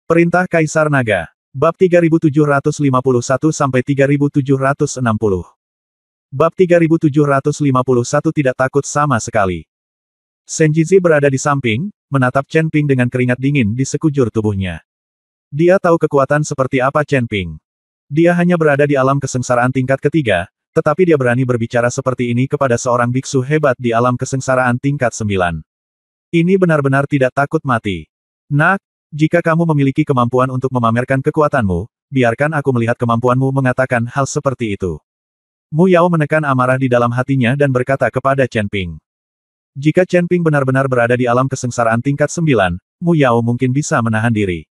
Perintah Kaisar Naga. Bab 3751-3760. Bab 3751 tidak takut sama sekali. Senjizi berada di samping, menatap Chen Ping dengan keringat dingin di sekujur tubuhnya. Dia tahu kekuatan seperti apa Chen Ping. Dia hanya berada di alam kesengsaraan tingkat ketiga, tetapi dia berani berbicara seperti ini kepada seorang biksu hebat di alam kesengsaraan tingkat 9. Ini benar-benar tidak takut mati. Nak, jika kamu memiliki kemampuan untuk memamerkan kekuatanmu, biarkan aku melihat kemampuanmu mengatakan hal seperti itu. Mu Yao menekan amarah di dalam hatinya dan berkata kepada Chen Ping. Jika Chen Ping benar-benar berada di alam kesengsaraan tingkat 9, Mu Yao mungkin bisa menahan diri.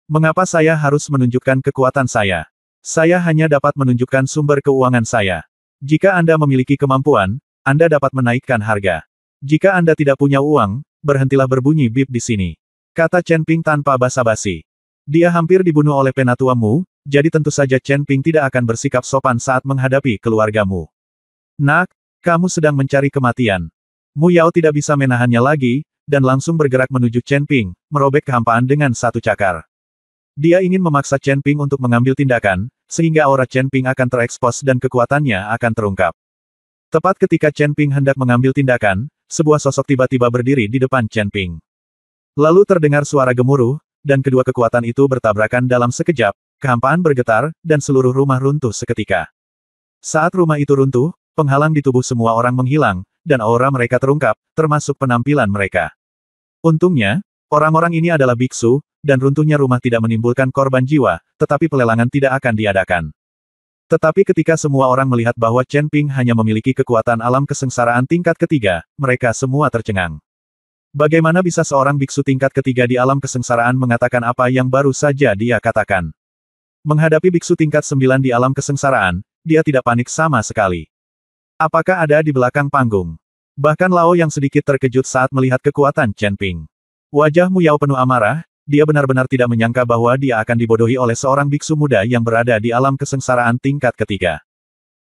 Mengapa saya harus menunjukkan kekuatan saya? Saya hanya dapat menunjukkan sumber keuangan saya. Jika Anda memiliki kemampuan, Anda dapat menaikkan harga. Jika Anda tidak punya uang, berhentilah berbunyi bip di sini. Kata Chen Ping tanpa basa-basi. Dia hampir dibunuh oleh penatuamu, jadi tentu saja Chen Ping tidak akan bersikap sopan saat menghadapi keluargamu. Nak, kamu sedang mencari kematian. Mu Yao tidak bisa menahannya lagi, dan langsung bergerak menuju Chen Ping, merobek kehampaan dengan satu cakar. Dia ingin memaksa Chen Ping untuk mengambil tindakan, sehingga aura Chen Ping akan terekspos dan kekuatannya akan terungkap. Tepat ketika Chen Ping hendak mengambil tindakan, sebuah sosok tiba-tiba berdiri di depan Chen Ping. Lalu terdengar suara gemuruh, dan kedua kekuatan itu bertabrakan dalam sekejap, kehampaan bergetar, dan seluruh rumah runtuh seketika. Saat rumah itu runtuh, penghalang di tubuh semua orang menghilang, dan aura mereka terungkap, termasuk penampilan mereka. Untungnya, orang-orang ini adalah biksu, dan runtuhnya rumah tidak menimbulkan korban jiwa, tetapi pelelangan tidak akan diadakan. Tetapi ketika semua orang melihat bahwa Chen Ping hanya memiliki kekuatan alam kesengsaraan tingkat ketiga, mereka semua tercengang. Bagaimana bisa seorang biksu tingkat ketiga di alam kesengsaraan mengatakan apa yang baru saja dia katakan? Menghadapi biksu tingkat 9 di alam kesengsaraan, dia tidak panik sama sekali. Apakah ada di belakang panggung? Bahkan Lao yang sedikit terkejut saat melihat kekuatan Chen Ping. Wajah Mu Yao penuh amarah, dia benar-benar tidak menyangka bahwa dia akan dibodohi oleh seorang biksu muda yang berada di alam kesengsaraan tingkat ketiga.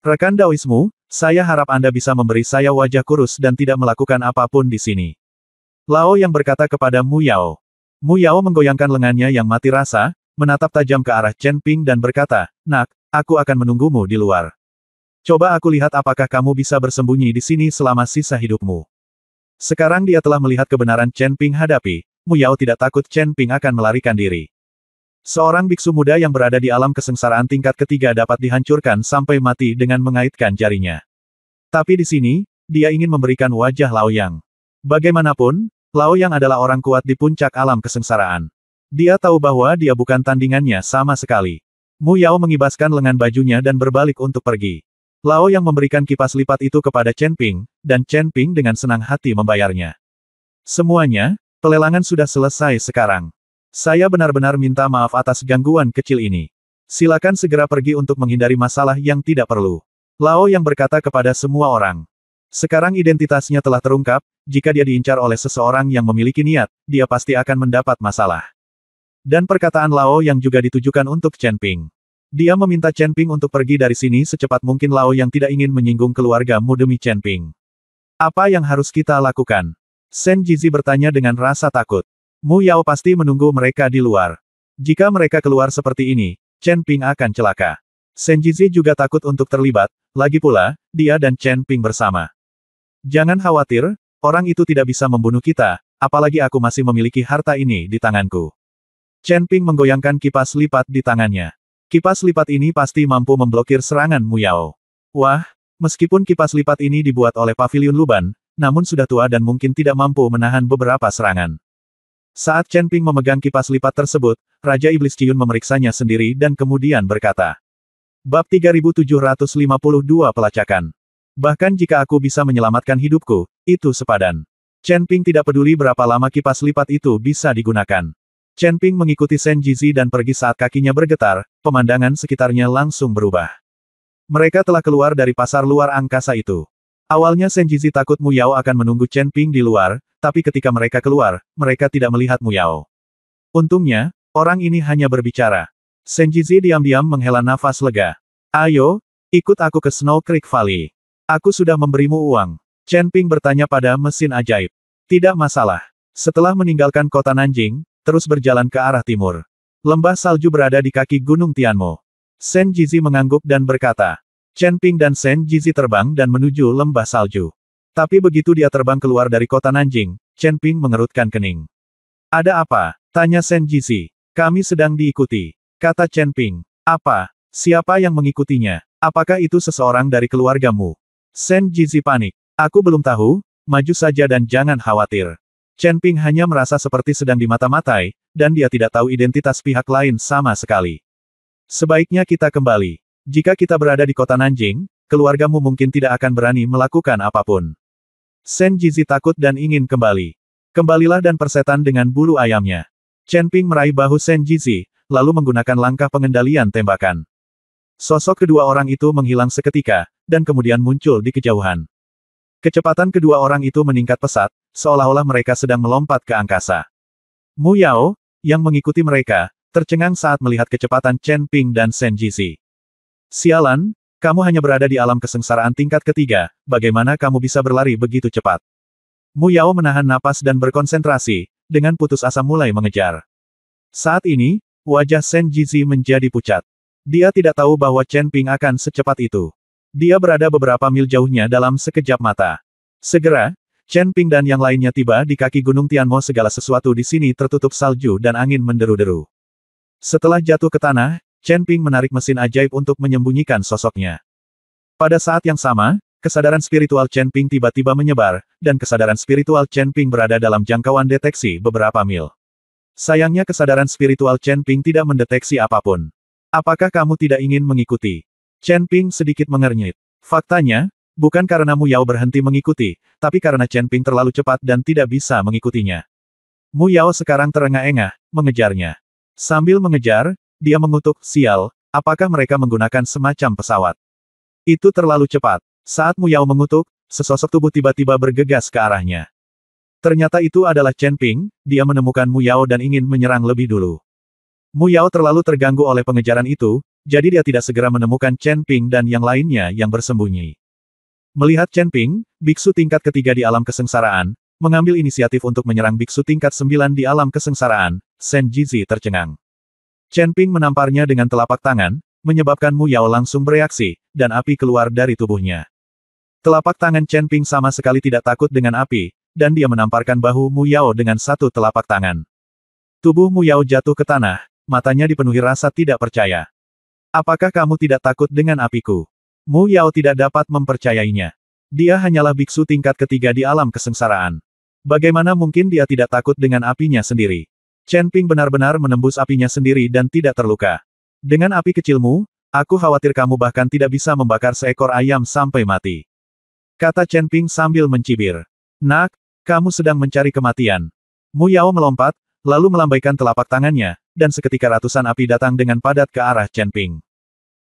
Rekan Daoismu, saya harap Anda bisa memberi saya wajah kurus dan tidak melakukan apapun di sini. Lao yang berkata kepada Mu Yao. Mu Yao menggoyangkan lengannya yang mati rasa, menatap tajam ke arah Chen Ping dan berkata, Nak, aku akan menunggumu di luar. Coba aku lihat apakah kamu bisa bersembunyi di sini selama sisa hidupmu. Sekarang dia telah melihat kebenaran Chen Ping hadapi, Mu Yao tidak takut Chen Ping akan melarikan diri. Seorang biksu muda yang berada di alam kesengsaraan tingkat ketiga dapat dihancurkan sampai mati dengan mengaitkan jarinya. Tapi di sini, dia ingin memberikan wajah Lao Yang. Bagaimanapun, Lao Yang adalah orang kuat di puncak alam kesengsaraan. Dia tahu bahwa dia bukan tandingannya sama sekali. Mu Yao mengibaskan lengan bajunya dan berbalik untuk pergi. Lao Yang memberikan kipas lipat itu kepada Chen Ping, dan Chen Ping dengan senang hati membayarnya. Semuanya, pelelangan sudah selesai sekarang. Saya benar-benar minta maaf atas gangguan kecil ini. Silakan segera pergi untuk menghindari masalah yang tidak perlu. Lao Yang berkata kepada semua orang. Sekarang identitasnya telah terungkap, jika dia diincar oleh seseorang yang memiliki niat, dia pasti akan mendapat masalah. Dan perkataan Lao Yang juga ditujukan untuk Chen Ping. Dia meminta Chen Ping untuk pergi dari sini secepat mungkin. Lao Yang tidak ingin menyinggung keluargamu demi Chen Ping. Apa yang harus kita lakukan? Sen Jizi bertanya dengan rasa takut. Mu Yao pasti menunggu mereka di luar. Jika mereka keluar seperti ini, Chen Ping akan celaka. Sen Jizi juga takut untuk terlibat, lagi pula, dia dan Chen Ping bersama. Jangan khawatir, orang itu tidak bisa membunuh kita, apalagi aku masih memiliki harta ini di tanganku. Chen Ping menggoyangkan kipas lipat di tangannya. Kipas lipat ini pasti mampu memblokir serangan Mu Yao. Wah, meskipun kipas lipat ini dibuat oleh Paviliun Luban, namun sudah tua dan mungkin tidak mampu menahan beberapa serangan. Saat Chen Ping memegang kipas lipat tersebut, Raja Iblis Ciyun memeriksanya sendiri dan kemudian berkata. Bab 3752 Pelacakan. Bahkan jika aku bisa menyelamatkan hidupku, itu sepadan. Chen Ping tidak peduli berapa lama kipas lipat itu bisa digunakan. Chen Ping mengikuti Sen Jizi dan pergi saat kakinya bergetar, pemandangan sekitarnya langsung berubah. Mereka telah keluar dari pasar luar angkasa itu. Awalnya Sen Jizi takut Mu Yao akan menunggu Chen Ping di luar, tapi ketika mereka keluar, mereka tidak melihat Mu Yao. Untungnya, orang ini hanya berbicara. Sen Jizi diam-diam menghela nafas lega. Ayo, ikut aku ke Snow Creek Valley. Aku sudah memberimu uang. Chen Ping bertanya pada mesin ajaib. Tidak masalah. Setelah meninggalkan kota Nanjing, terus berjalan ke arah timur. Lembah salju berada di kaki Gunung Tianmo. Shen Jizi mengangguk dan berkata. Chen Ping dan Shen Jizi terbang dan menuju lembah salju. Tapi begitu dia terbang keluar dari kota Nanjing, Chen Ping mengerutkan kening. Ada apa? Tanya Shen Jizi. Kami sedang diikuti, kata Chen Ping. Apa? Siapa yang mengikutinya? Apakah itu seseorang dari keluargamu? Shen Jizi panik. Aku belum tahu, maju saja dan jangan khawatir. Chen Ping hanya merasa seperti sedang dimata-matai, dan dia tidak tahu identitas pihak lain sama sekali. Sebaiknya kita kembali. Jika kita berada di kota Nanjing, keluargamu mungkin tidak akan berani melakukan apapun. Shen Jizi takut dan ingin kembali. Kembalilah dan persetan dengan bulu ayamnya. Chen Ping meraih bahu Shen Jizi, lalu menggunakan langkah pengendalian tembakan. Sosok kedua orang itu menghilang seketika, dan kemudian muncul di kejauhan. Kecepatan kedua orang itu meningkat pesat, seolah-olah mereka sedang melompat ke angkasa. Mu Yao, yang mengikuti mereka, tercengang saat melihat kecepatan Chen Ping dan Shen Jizi. Sialan, kamu hanya berada di alam kesengsaraan tingkat ketiga, bagaimana kamu bisa berlari begitu cepat? Mu Yao menahan napas dan berkonsentrasi, dengan putus asa mulai mengejar. Saat ini, wajah Shen Jizi menjadi pucat. Dia tidak tahu bahwa Chen Ping akan secepat itu. Dia berada beberapa mil jauhnya dalam sekejap mata. Segera, Chen Ping dan yang lainnya tiba di kaki Gunung Tianmo. Segala sesuatu di sini tertutup salju dan angin menderu-deru. Setelah jatuh ke tanah, Chen Ping menarik mesin ajaib untuk menyembunyikan sosoknya. Pada saat yang sama, kesadaran spiritual Chen Ping tiba-tiba menyebar, dan kesadaran spiritual Chen Ping berada dalam jangkauan deteksi beberapa mil. Sayangnya kesadaran spiritual Chen Ping tidak mendeteksi apapun. Apakah kamu tidak ingin mengikuti? Chen Ping sedikit mengernyit. Faktanya, bukan karena Mu Yao berhenti mengikuti, tapi karena Chen Ping terlalu cepat dan tidak bisa mengikutinya. Mu Yao sekarang terengah-engah, mengejarnya. Sambil mengejar, dia mengutuk, sial, apakah mereka menggunakan semacam pesawat? Itu terlalu cepat. Saat Mu Yao mengutuk, sesosok tubuh tiba-tiba bergegas ke arahnya. Ternyata itu adalah Chen Ping, dia menemukan Mu Yao dan ingin menyerang lebih dulu. Mu Yao terlalu terganggu oleh pengejaran itu, jadi dia tidak segera menemukan Chen Ping dan yang lainnya yang bersembunyi. Melihat Chen Ping, biksu tingkat ketiga di alam kesengsaraan, mengambil inisiatif untuk menyerang biksu tingkat 9 di alam kesengsaraan, Shen Jizi tercengang. Chen Ping menamparnya dengan telapak tangan, menyebabkan Mu Yao langsung bereaksi, dan api keluar dari tubuhnya. Telapak tangan Chen Ping sama sekali tidak takut dengan api, dan dia menamparkan bahu Mu Yao dengan satu telapak tangan. Tubuh Mu Yao jatuh ke tanah, matanya dipenuhi rasa tidak percaya. Apakah kamu tidak takut dengan apiku? Mu Yao tidak dapat mempercayainya. Dia hanyalah biksu tingkat ketiga di alam kesengsaraan. Bagaimana mungkin dia tidak takut dengan apinya sendiri? Chen Ping benar-benar menembus apinya sendiri dan tidak terluka. Dengan api kecilmu, aku khawatir kamu bahkan tidak bisa membakar seekor ayam sampai mati. Kata Chen Ping sambil mencibir. Nak, kamu sedang mencari kematian. Mu Yao melompat, lalu melambaikan telapak tangannya, dan seketika ratusan api datang dengan padat ke arah Chen Ping.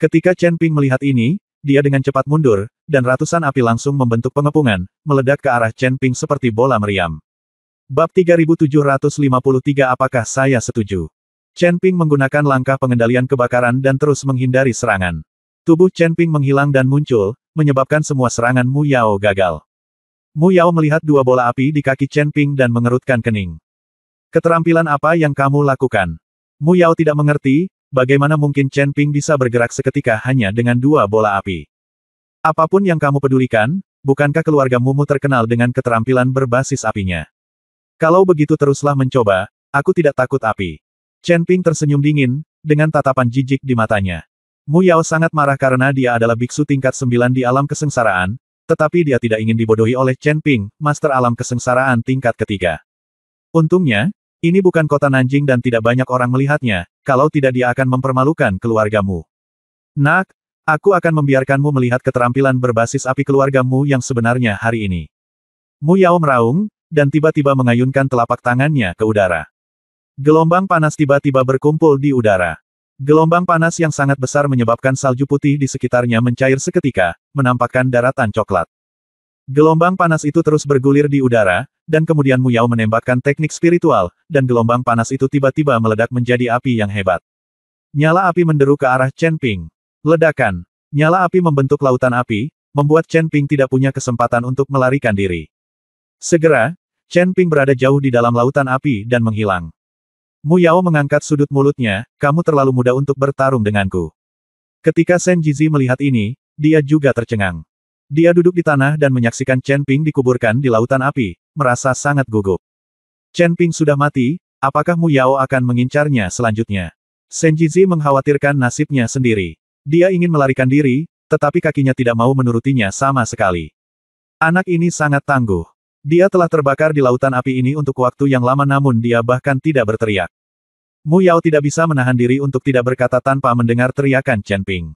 Ketika Chen Ping melihat ini, dia dengan cepat mundur, dan ratusan api langsung membentuk pengepungan, meledak ke arah Chen Ping seperti bola meriam. Bab 3753 Apakah saya setuju? Chen Ping menggunakan langkah pengendalian kebakaran dan terus menghindari serangan. Tubuh Chen Ping menghilang dan muncul, menyebabkan semua serangan Mu Yao gagal. Mu Yao melihat dua bola api di kaki Chen Ping dan mengerutkan kening. Keterampilan apa yang kamu lakukan? Mu Yao tidak mengerti, bagaimana mungkin Chen Ping bisa bergerak seketika hanya dengan dua bola api. Apapun yang kamu pedulikan, bukankah keluargamu terkenal dengan keterampilan berbasis apinya? Kalau begitu teruslah mencoba, aku tidak takut api. Chen Ping tersenyum dingin, dengan tatapan jijik di matanya. Mu Yao sangat marah karena dia adalah biksu tingkat 9 di alam kesengsaraan, tetapi dia tidak ingin dibodohi oleh Chen Ping, master alam kesengsaraan tingkat ketiga. Untungnya, ini bukan kota Nanjing dan tidak banyak orang melihatnya, kalau tidak dia akan mempermalukan keluargamu. Nak, aku akan membiarkanmu melihat keterampilan berbasis api keluargamu yang sebenarnya hari ini. Mu Yao meraung, dan tiba-tiba mengayunkan telapak tangannya ke udara. Gelombang panas tiba-tiba berkumpul di udara. Gelombang panas yang sangat besar menyebabkan salju putih di sekitarnya mencair seketika, menampakkan daratan coklat. Gelombang panas itu terus bergulir di udara, dan kemudian Mu Yao menembakkan teknik spiritual, dan gelombang panas itu tiba-tiba meledak menjadi api yang hebat. Nyala api menderu ke arah Chen Ping. Ledakan. Nyala api membentuk lautan api, membuat Chen Ping tidak punya kesempatan untuk melarikan diri. Segera, Chen Ping berada jauh di dalam lautan api dan menghilang. Mu Yao mengangkat sudut mulutnya, kamu terlalu muda untuk bertarung denganku. Ketika Shen Jizi melihat ini, dia juga tercengang. Dia duduk di tanah dan menyaksikan Chen Ping dikuburkan di lautan api, merasa sangat gugup. Chen Ping sudah mati, apakah Mu Yao akan mengincarnya selanjutnya? Shen Jizi mengkhawatirkan nasibnya sendiri. Dia ingin melarikan diri, tetapi kakinya tidak mau menurutinya sama sekali. Anak ini sangat tangguh. Dia telah terbakar di lautan api ini untuk waktu yang lama namun dia bahkan tidak berteriak. Mu Yao tidak bisa menahan diri untuk tidak berkata tanpa mendengar teriakan Chen Ping.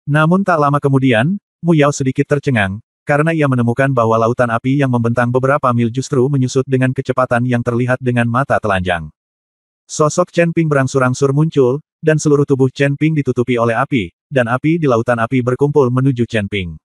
Namun tak lama kemudian, Mu Yao sedikit tercengang, karena ia menemukan bahwa lautan api yang membentang beberapa mil justru menyusut dengan kecepatan yang terlihat dengan mata telanjang. Sosok Chen Ping berangsur-angsur muncul, dan seluruh tubuh Chen Ping ditutupi oleh api, dan api di lautan api berkumpul menuju Chen Ping.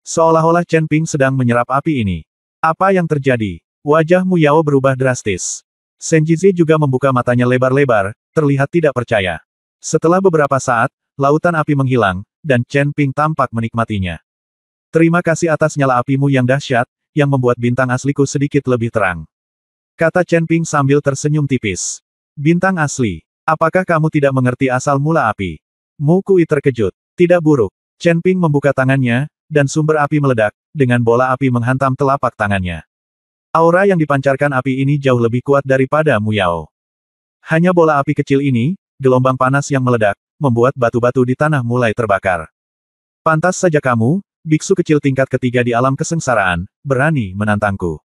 Seolah-olah Chen Ping sedang menyerap api ini. Apa yang terjadi? Wajah Mu Yao berubah drastis. Shen Jizi juga membuka matanya lebar-lebar, terlihat tidak percaya. Setelah beberapa saat, lautan api menghilang, dan Chen Ping tampak menikmatinya. Terima kasih atas nyala apimu yang dahsyat, yang membuat bintang asliku sedikit lebih terang. Kata Chen Ping sambil tersenyum tipis. Bintang asli, apakah kamu tidak mengerti asal mula api? Mu Kui terkejut. Tidak buruk. Chen Ping membuka tangannya, dan sumber api meledak, dengan bola api menghantam telapak tangannya. Aura yang dipancarkan api ini jauh lebih kuat daripada Mu Yao. Hanya bola api kecil ini, gelombang panas yang meledak, membuat batu-batu di tanah mulai terbakar. Pantas saja kamu, biksu kecil tingkat ketiga di alam kesengsaraan, berani menantangku.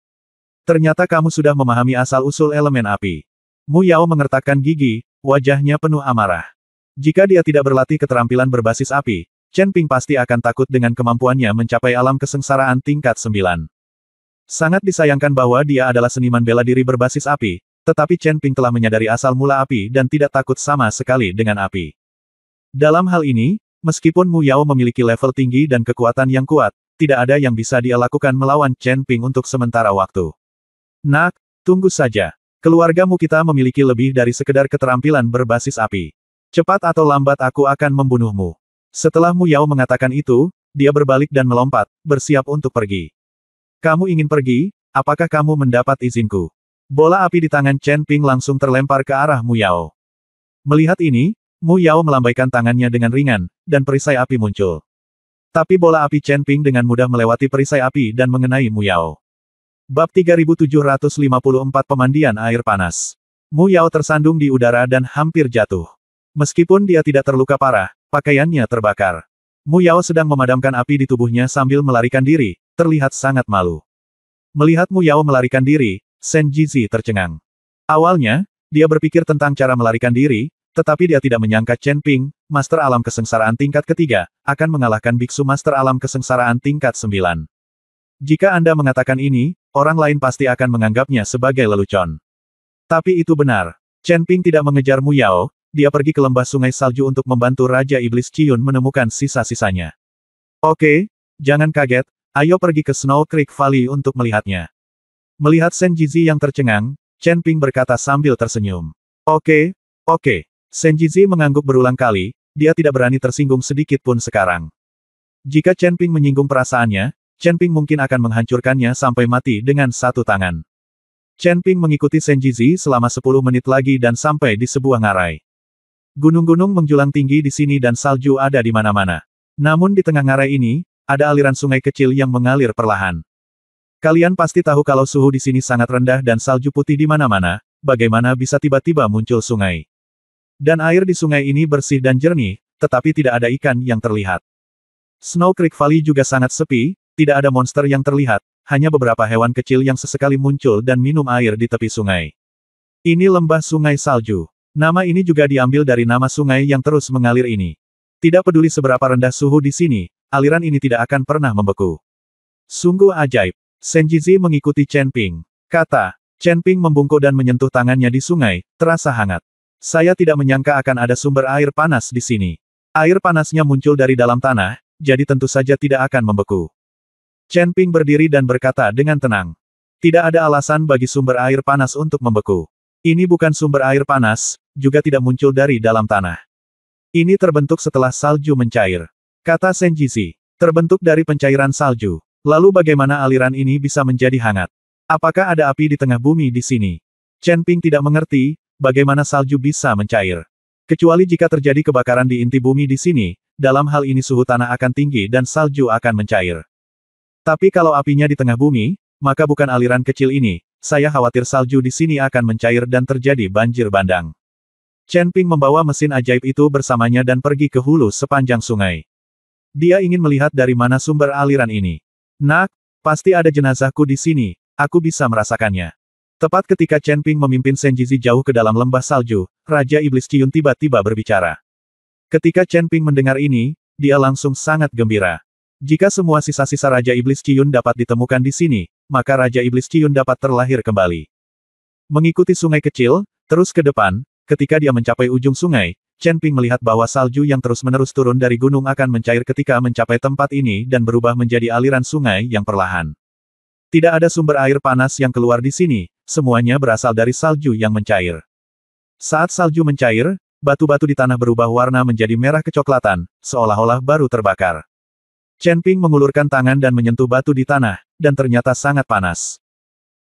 Ternyata kamu sudah memahami asal-usul elemen api. Mu Yao mengertakkan gigi, wajahnya penuh amarah. Jika dia tidak berlatih keterampilan berbasis api, Chen Ping pasti akan takut dengan kemampuannya mencapai alam kesengsaraan tingkat 9. Sangat disayangkan bahwa dia adalah seniman bela diri berbasis api, tetapi Chen Ping telah menyadari asal mula api dan tidak takut sama sekali dengan api. Dalam hal ini, meskipun Mu Yao memiliki level tinggi dan kekuatan yang kuat, tidak ada yang bisa dia lakukan melawan Chen Ping untuk sementara waktu. Nak, tunggu saja. Keluargamu kita memiliki lebih dari sekedar keterampilan berbasis api. Cepat atau lambat aku akan membunuhmu. Setelah Mu Yao mengatakan itu, dia berbalik dan melompat, bersiap untuk pergi. Kamu ingin pergi? Apakah kamu mendapat izinku? Bola api di tangan Chen Ping langsung terlempar ke arah Mu Yao. Melihat ini, Mu Yao melambaikan tangannya dengan ringan, dan perisai api muncul. Tapi bola api Chen Ping dengan mudah melewati perisai api dan mengenai Mu Yao. Bab 3754 Pemandian Air Panas. Mu Yao tersandung di udara dan hampir jatuh. Meskipun dia tidak terluka parah, pakaiannya terbakar. Mu Yao sedang memadamkan api di tubuhnya sambil melarikan diri, terlihat sangat malu. Melihat Mu Yao melarikan diri, Shen Jizi tercengang. Awalnya, dia berpikir tentang cara melarikan diri, tetapi dia tidak menyangka Chen Ping, Master Alam Kesengsaraan tingkat ketiga, akan mengalahkan Biksu Master Alam Kesengsaraan tingkat 9. Jika Anda mengatakan ini, orang lain pasti akan menganggapnya sebagai lelucon. Tapi itu benar. Chen Ping tidak mengejar Mu Yao, dia pergi ke lembah sungai salju untuk membantu Raja Iblis Ciyun menemukan sisa-sisanya. Oke, jangan kaget, ayo pergi ke Snow Creek Valley untuk melihatnya. Melihat Shen Jizi yang tercengang, Chen Ping berkata sambil tersenyum. Oke. Shen Jizi mengangguk berulang kali, dia tidak berani tersinggung sedikit pun sekarang. Jika Chen Ping menyinggung perasaannya, Chen Ping mungkin akan menghancurkannya sampai mati dengan satu tangan. Chen Ping mengikuti Shen Jizi selama 10 menit lagi dan sampai di sebuah ngarai. Gunung-gunung menjulang tinggi di sini dan salju ada di mana-mana. Namun di tengah ngarai ini, ada aliran sungai kecil yang mengalir perlahan. Kalian pasti tahu kalau suhu di sini sangat rendah dan salju putih di mana-mana, bagaimana bisa tiba-tiba muncul sungai. Dan air di sungai ini bersih dan jernih, tetapi tidak ada ikan yang terlihat. Snow Creek Valley juga sangat sepi, tidak ada monster yang terlihat, hanya beberapa hewan kecil yang sesekali muncul dan minum air di tepi sungai. Ini lembah sungai salju. Nama ini juga diambil dari nama sungai yang terus mengalir ini. Tidak peduli seberapa rendah suhu di sini, aliran ini tidak akan pernah membeku. Sungguh ajaib. Shen Jizi mengikuti Chen Ping. Kata, Chen Ping membungkuk dan menyentuh tangannya di sungai, terasa hangat. Saya tidak menyangka akan ada sumber air panas di sini. Air panasnya muncul dari dalam tanah, jadi tentu saja tidak akan membeku. Chen Ping berdiri dan berkata dengan tenang. Tidak ada alasan bagi sumber air panas untuk membeku. Ini bukan sumber air panas, juga tidak muncul dari dalam tanah. Ini terbentuk setelah salju mencair. Kata Shen Jizi. Terbentuk dari pencairan salju. Lalu bagaimana aliran ini bisa menjadi hangat? Apakah ada api di tengah bumi di sini? Chen Ping tidak mengerti, bagaimana salju bisa mencair. Kecuali jika terjadi kebakaran di inti bumi di sini, dalam hal ini suhu tanah akan tinggi dan salju akan mencair. Tapi kalau apinya di tengah bumi, maka bukan aliran kecil ini, saya khawatir salju di sini akan mencair dan terjadi banjir bandang. Chen Ping membawa mesin ajaib itu bersamanya dan pergi ke hulu sepanjang sungai. Dia ingin melihat dari mana sumber aliran ini. Nak, pasti ada jenazahku di sini, aku bisa merasakannya. Tepat ketika Chen Ping memimpin Senjizi jauh ke dalam lembah salju, Raja Iblis Ciyun tiba-tiba berbicara. Ketika Chen Ping mendengar ini, dia langsung sangat gembira. Jika semua sisa-sisa Raja Iblis Ciyun dapat ditemukan di sini, maka Raja Iblis Ciyun dapat terlahir kembali. Mengikuti sungai kecil, terus ke depan, ketika dia mencapai ujung sungai, Chen Ping melihat bahwa salju yang terus-menerus turun dari gunung akan mencair ketika mencapai tempat ini dan berubah menjadi aliran sungai yang perlahan. Tidak ada sumber air panas yang keluar di sini, semuanya berasal dari salju yang mencair. Saat salju mencair, batu-batu di tanah berubah warna menjadi merah kecoklatan, seolah-olah baru terbakar. Chen Ping mengulurkan tangan dan menyentuh batu di tanah, dan ternyata sangat panas.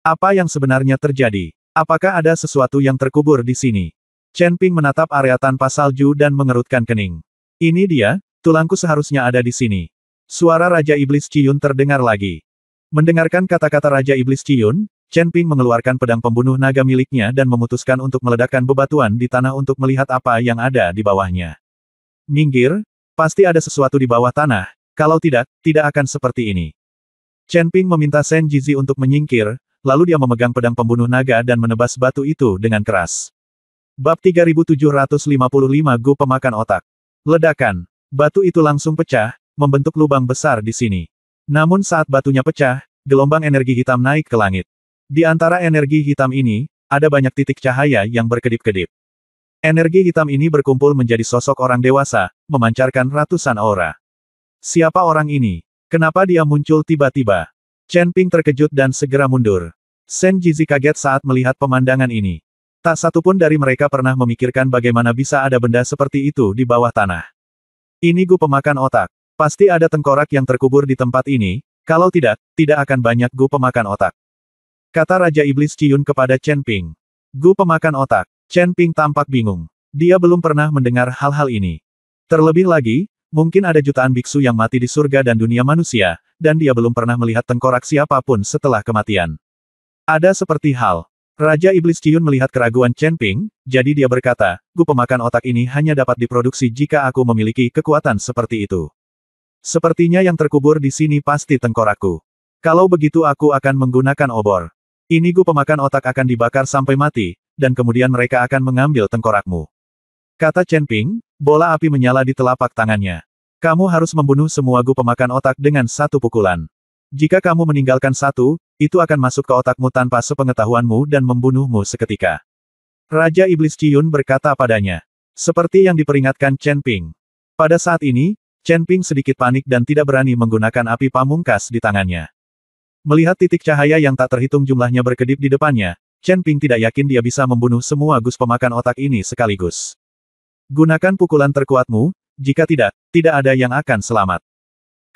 Apa yang sebenarnya terjadi? Apakah ada sesuatu yang terkubur di sini? Chen Ping menatap area tanpa salju dan mengerutkan kening. Ini dia, tulangku seharusnya ada di sini. Suara Raja Iblis Ciyun terdengar lagi. Mendengarkan kata-kata Raja Iblis Ciyun, Chen Ping mengeluarkan pedang pembunuh naga miliknya dan memutuskan untuk meledakkan bebatuan di tanah untuk melihat apa yang ada di bawahnya. Minggir, pasti ada sesuatu di bawah tanah, kalau tidak, tidak akan seperti ini. Chen Ping meminta Sen Jizi untuk menyingkir, lalu dia memegang pedang pembunuh naga dan menebas batu itu dengan keras. Bab 3755 Gu Pemakan Otak. Ledakan. Batu itu langsung pecah, membentuk lubang besar di sini. Namun saat batunya pecah, gelombang energi hitam naik ke langit. Di antara energi hitam ini, ada banyak titik cahaya yang berkedip-kedip. Energi hitam ini berkumpul menjadi sosok orang dewasa, memancarkan ratusan aura. Siapa orang ini? Kenapa dia muncul tiba-tiba? Chen Ping terkejut dan segera mundur. Sen Jizi kaget saat melihat pemandangan ini. Tak satu pun dari mereka pernah memikirkan bagaimana bisa ada benda seperti itu di bawah tanah. Ini Gu Pemakan Otak. Pasti ada tengkorak yang terkubur di tempat ini, kalau tidak, tidak akan banyak Gu Pemakan Otak. Kata Raja Iblis Ciyun kepada Chen Ping. Gu Pemakan Otak. Chen Ping tampak bingung. Dia belum pernah mendengar hal-hal ini. Terlebih lagi, mungkin ada jutaan biksu yang mati di surga dan dunia manusia, dan dia belum pernah melihat tengkorak siapapun setelah kematian. Ada seperti hal. Raja Iblis Ciyun melihat keraguan Chen Ping, jadi dia berkata, Gu Pemakan Otak ini hanya dapat diproduksi jika aku memiliki kekuatan seperti itu. Sepertinya yang terkubur di sini pasti tengkorakku. Kalau begitu aku akan menggunakan obor. Ini Gu Pemakan Otak akan dibakar sampai mati, dan kemudian mereka akan mengambil tengkorakmu. Kata Chen Ping, bola api menyala di telapak tangannya. Kamu harus membunuh semua Gu Pemakan Otak dengan satu pukulan. Jika kamu meninggalkan satu, itu akan masuk ke otakmu tanpa sepengetahuanmu dan membunuhmu seketika. Raja Iblis Ciyun berkata padanya. Seperti yang diperingatkan Chen Ping. Pada saat ini, Chen Ping sedikit panik dan tidak berani menggunakan api pamungkas di tangannya. Melihat titik cahaya yang tak terhitung jumlahnya berkedip di depannya, Chen Ping tidak yakin dia bisa membunuh semua Gus Pemakan Otak ini sekaligus. Gunakan pukulan terkuatmu, jika tidak, tidak ada yang akan selamat.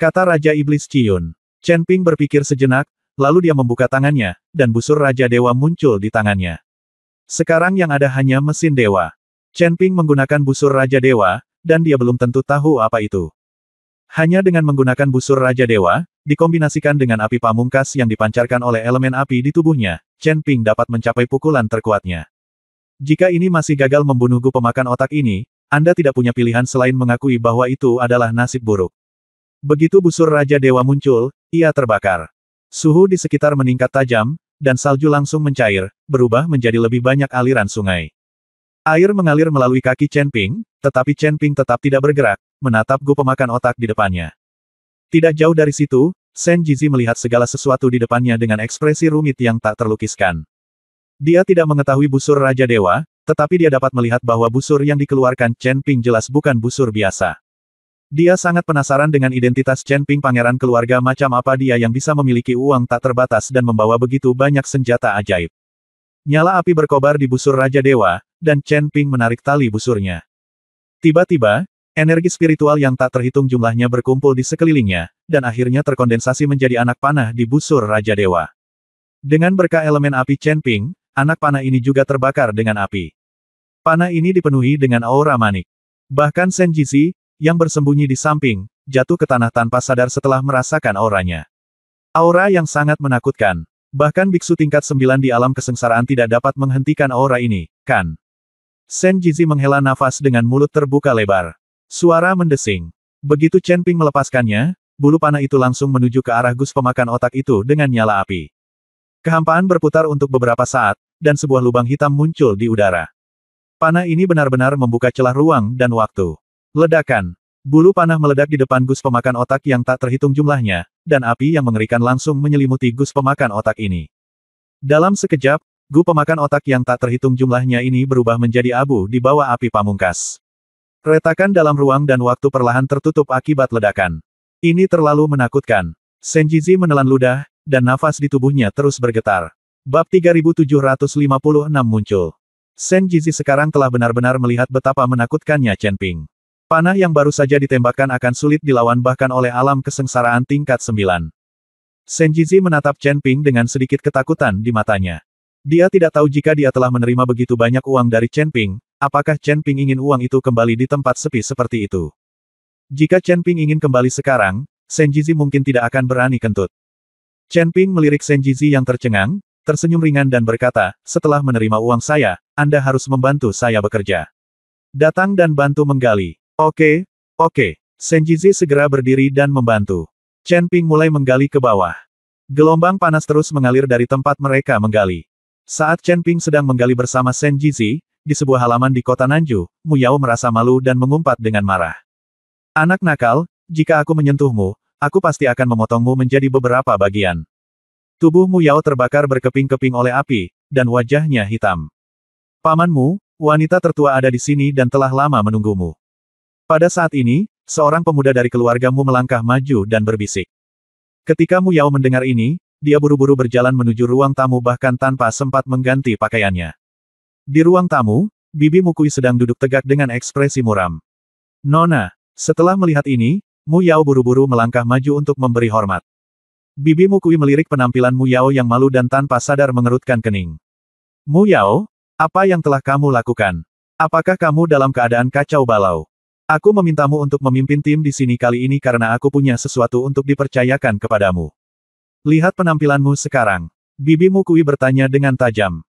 Kata Raja Iblis Ciyun. Chen Ping berpikir sejenak, lalu dia membuka tangannya, dan busur Raja Dewa muncul di tangannya. Sekarang yang ada hanya mesin dewa. Chen Ping menggunakan busur Raja Dewa, dan dia belum tentu tahu apa itu. Hanya dengan menggunakan busur Raja Dewa, dikombinasikan dengan api pamungkas yang dipancarkan oleh elemen api di tubuhnya, Chen Ping dapat mencapai pukulan terkuatnya. Jika ini masih gagal membunuh Gu Pemakan Otak ini, Anda tidak punya pilihan selain mengakui bahwa itu adalah nasib buruk. Begitu busur Raja Dewa muncul, ia terbakar. Suhu di sekitar meningkat tajam, dan salju langsung mencair, berubah menjadi lebih banyak aliran sungai. Air mengalir melalui kaki Chen Ping, tetapi Chen Ping tetap tidak bergerak, menatap Gu Pemakan Otak di depannya. Tidak jauh dari situ, Sen Jizi melihat segala sesuatu di depannya dengan ekspresi rumit yang tak terlukiskan. Dia tidak mengetahui busur Raja Dewa, tetapi dia dapat melihat bahwa busur yang dikeluarkan Chen Ping jelas bukan busur biasa. Dia sangat penasaran dengan identitas Chen Ping, pangeran keluarga macam apa dia yang bisa memiliki uang tak terbatas dan membawa begitu banyak senjata ajaib. Nyala api berkobar di busur Raja Dewa, dan Chen Ping menarik tali busurnya. Tiba-tiba, energi spiritual yang tak terhitung jumlahnya berkumpul di sekelilingnya, dan akhirnya terkondensasi menjadi anak panah di busur Raja Dewa. Dengan berkah elemen api Chen Ping, anak panah ini juga terbakar dengan api. Panah ini dipenuhi dengan aura manik. Bahkan Shen Jizi, yang bersembunyi di samping, jatuh ke tanah tanpa sadar setelah merasakan auranya. Aura yang sangat menakutkan. Bahkan biksu tingkat 9 di alam kesengsaraan tidak dapat menghentikan aura ini, kan? Shen Jizi menghela nafas dengan mulut terbuka lebar. Suara mendesing. Begitu Chen Ping melepaskannya, bulu panah itu langsung menuju ke arah gus pemakan otak itu dengan nyala api. Kehampaan berputar untuk beberapa saat, dan sebuah lubang hitam muncul di udara. Panah ini benar-benar membuka celah ruang dan waktu. Ledakan. Bulu panah meledak di depan gus pemakan otak yang tak terhitung jumlahnya, dan api yang mengerikan langsung menyelimuti gus pemakan otak ini. Dalam sekejap, gus pemakan otak yang tak terhitung jumlahnya ini berubah menjadi abu di bawah api pamungkas. Retakan dalam ruang dan waktu perlahan tertutup akibat ledakan. Ini terlalu menakutkan. Shen Jizi menelan ludah, dan nafas di tubuhnya terus bergetar. Bab 3756 muncul. Shen Jizi sekarang telah benar-benar melihat betapa menakutkannya Chen Ping. Panah yang baru saja ditembakkan akan sulit dilawan bahkan oleh alam kesengsaraan tingkat 9. Shen Jizi menatap Chen Ping dengan sedikit ketakutan di matanya. Dia tidak tahu jika dia telah menerima begitu banyak uang dari Chen Ping, apakah Chen Ping ingin uang itu kembali di tempat sepi seperti itu. Jika Chen Ping ingin kembali sekarang, Shen Jizi mungkin tidak akan berani kentut. Chen Ping melirik Shen Jizi yang tercengang, tersenyum ringan dan berkata, setelah menerima uang saya, Anda harus membantu saya bekerja. Datang dan bantu menggali. Oke. Shen Jizi segera berdiri dan membantu. Chen Ping mulai menggali ke bawah. Gelombang panas terus mengalir dari tempat mereka menggali. Saat Chen Ping sedang menggali bersama Shen Jizi, di sebuah halaman di kota Nanju, Mu Yao merasa malu dan mengumpat dengan marah. Anak nakal, jika aku menyentuhmu, aku pasti akan memotongmu menjadi beberapa bagian. Tubuh Mu Yao terbakar berkeping-keping oleh api, dan wajahnya hitam. Pamanmu, wanita tertua ada di sini dan telah lama menunggumu. Pada saat ini, seorang pemuda dari keluargamu melangkah maju dan berbisik. Ketika Mu Yao mendengar ini, dia buru-buru berjalan menuju ruang tamu bahkan tanpa sempat mengganti pakaiannya. Di ruang tamu, Bibi Mukui sedang duduk tegak dengan ekspresi muram. Nona, setelah melihat ini, Mu Yao buru-buru melangkah maju untuk memberi hormat. Bibi Mukui melirik penampilan Mu Yao yang malu dan tanpa sadar mengerutkan kening. Mu Yao, apa yang telah kamu lakukan? Apakah kamu dalam keadaan kacau balau? Aku memintamu untuk memimpin tim di sini kali ini karena aku punya sesuatu untuk dipercayakan kepadamu. Lihat penampilanmu sekarang. Bibi Mukui bertanya dengan tajam.